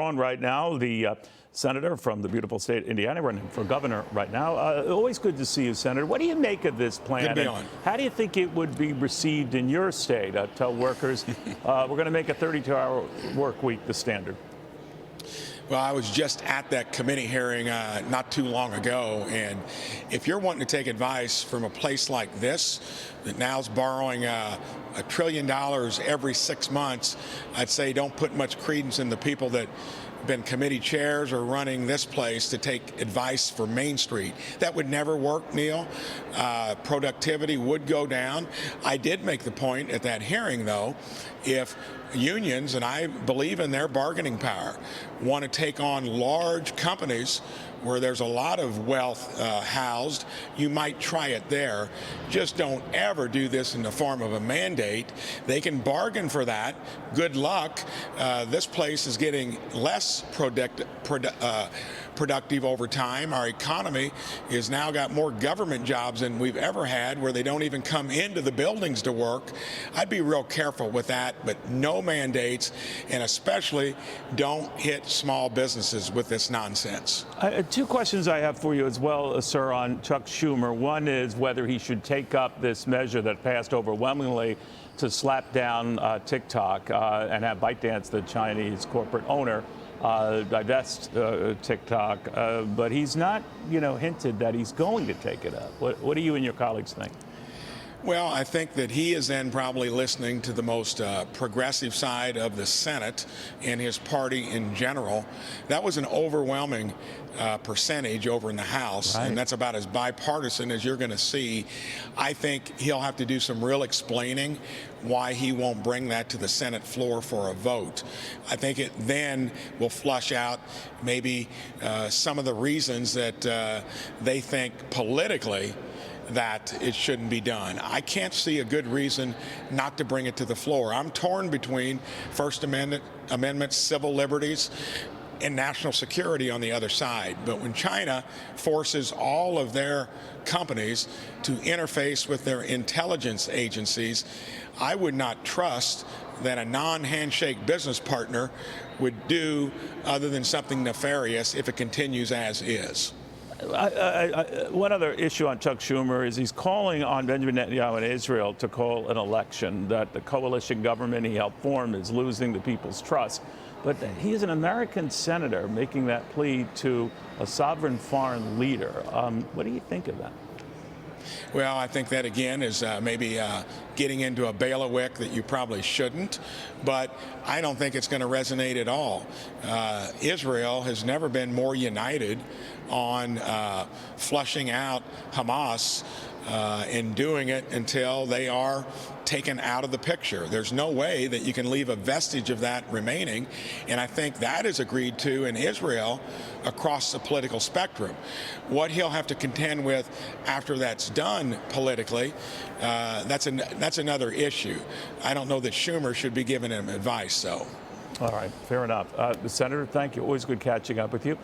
Braun right now, the senator from the beautiful state of Indiana, running for governor right now. Always good to see you, Senator. What do you make of this plan? Good to be on. How do you think it would be received in your state? Tell workers we're going to make a 32-hour work week the standard. Well, I was just at that committee hearing not too long ago, and if you're wanting to take advice from a place like this that now's borrowing $1 trillion every 6 months, I'd say don't put much credence in the people that been committee chairs or running this place to take advice for Main Street. That would never work, Neil. Productivity would go down. I did make the point at that hearing, though, if unions, and I believe in their bargaining power, want to take on large companies where there's a lot of wealth housed, you might try it there. Just don't ever do this in the form of a mandate. They can bargain for that. Good luck. This place is getting less productive over time. Our economy has now got more government jobs than we've ever had, where they don't even come into the buildings to work. I'd be real careful with that, but no mandates, and especially don't hit small businesses with this nonsense. Two questions I have for you as well, sir, on Chuck Schumer. One is whether he should take up this measure that passed overwhelmingly to slap down TikTok and have ByteDance, the Chinese corporate owner, divest TikTok, but he's not, hinted that he's going to take it up. What do you and your colleagues think? Well, I think that he is then probably listening to the most progressive side of the Senate and his party in general. That was an overwhelming percentage over in the House, right, and that's about as bipartisan as you're going to see. I think he'll have to do some real explaining why he won't bring that to the Senate floor for a vote. I think it then will flush out maybe some of the reasons that they think politically that it shouldn't be done. I can't see a good reason not to bring it to the floor. I'm torn between First Amendment civil liberties and national security on the other side. But when China forces all of their companies to interface with their intelligence agencies, I would not trust that a non-handshake business partner would do other than something nefarious if it continues as is. One other issue on Chuck Schumer is he's calling on Benjamin Netanyahu and Israel to call an election, that the coalition government he helped form is losing the people's trust. But he is an American senator making that plea to a sovereign foreign leader. What do you think of that? Well, I think that, again, is maybe getting into a bailiwick that you probably shouldn't, but I don't think it's going to resonate at all. Israel has never been more united on flushing out Hamas and doing it until they are taken out of the picture. There's no way that you can leave a vestige of that remaining, and I think that is agreed to in Israel across the political spectrum. What he'll have to contend with after that's done politically, that's another issue. I don't know that Schumer should be giving him advice, though. All right, fair enough. Senator, thank you. Always good catching up with you.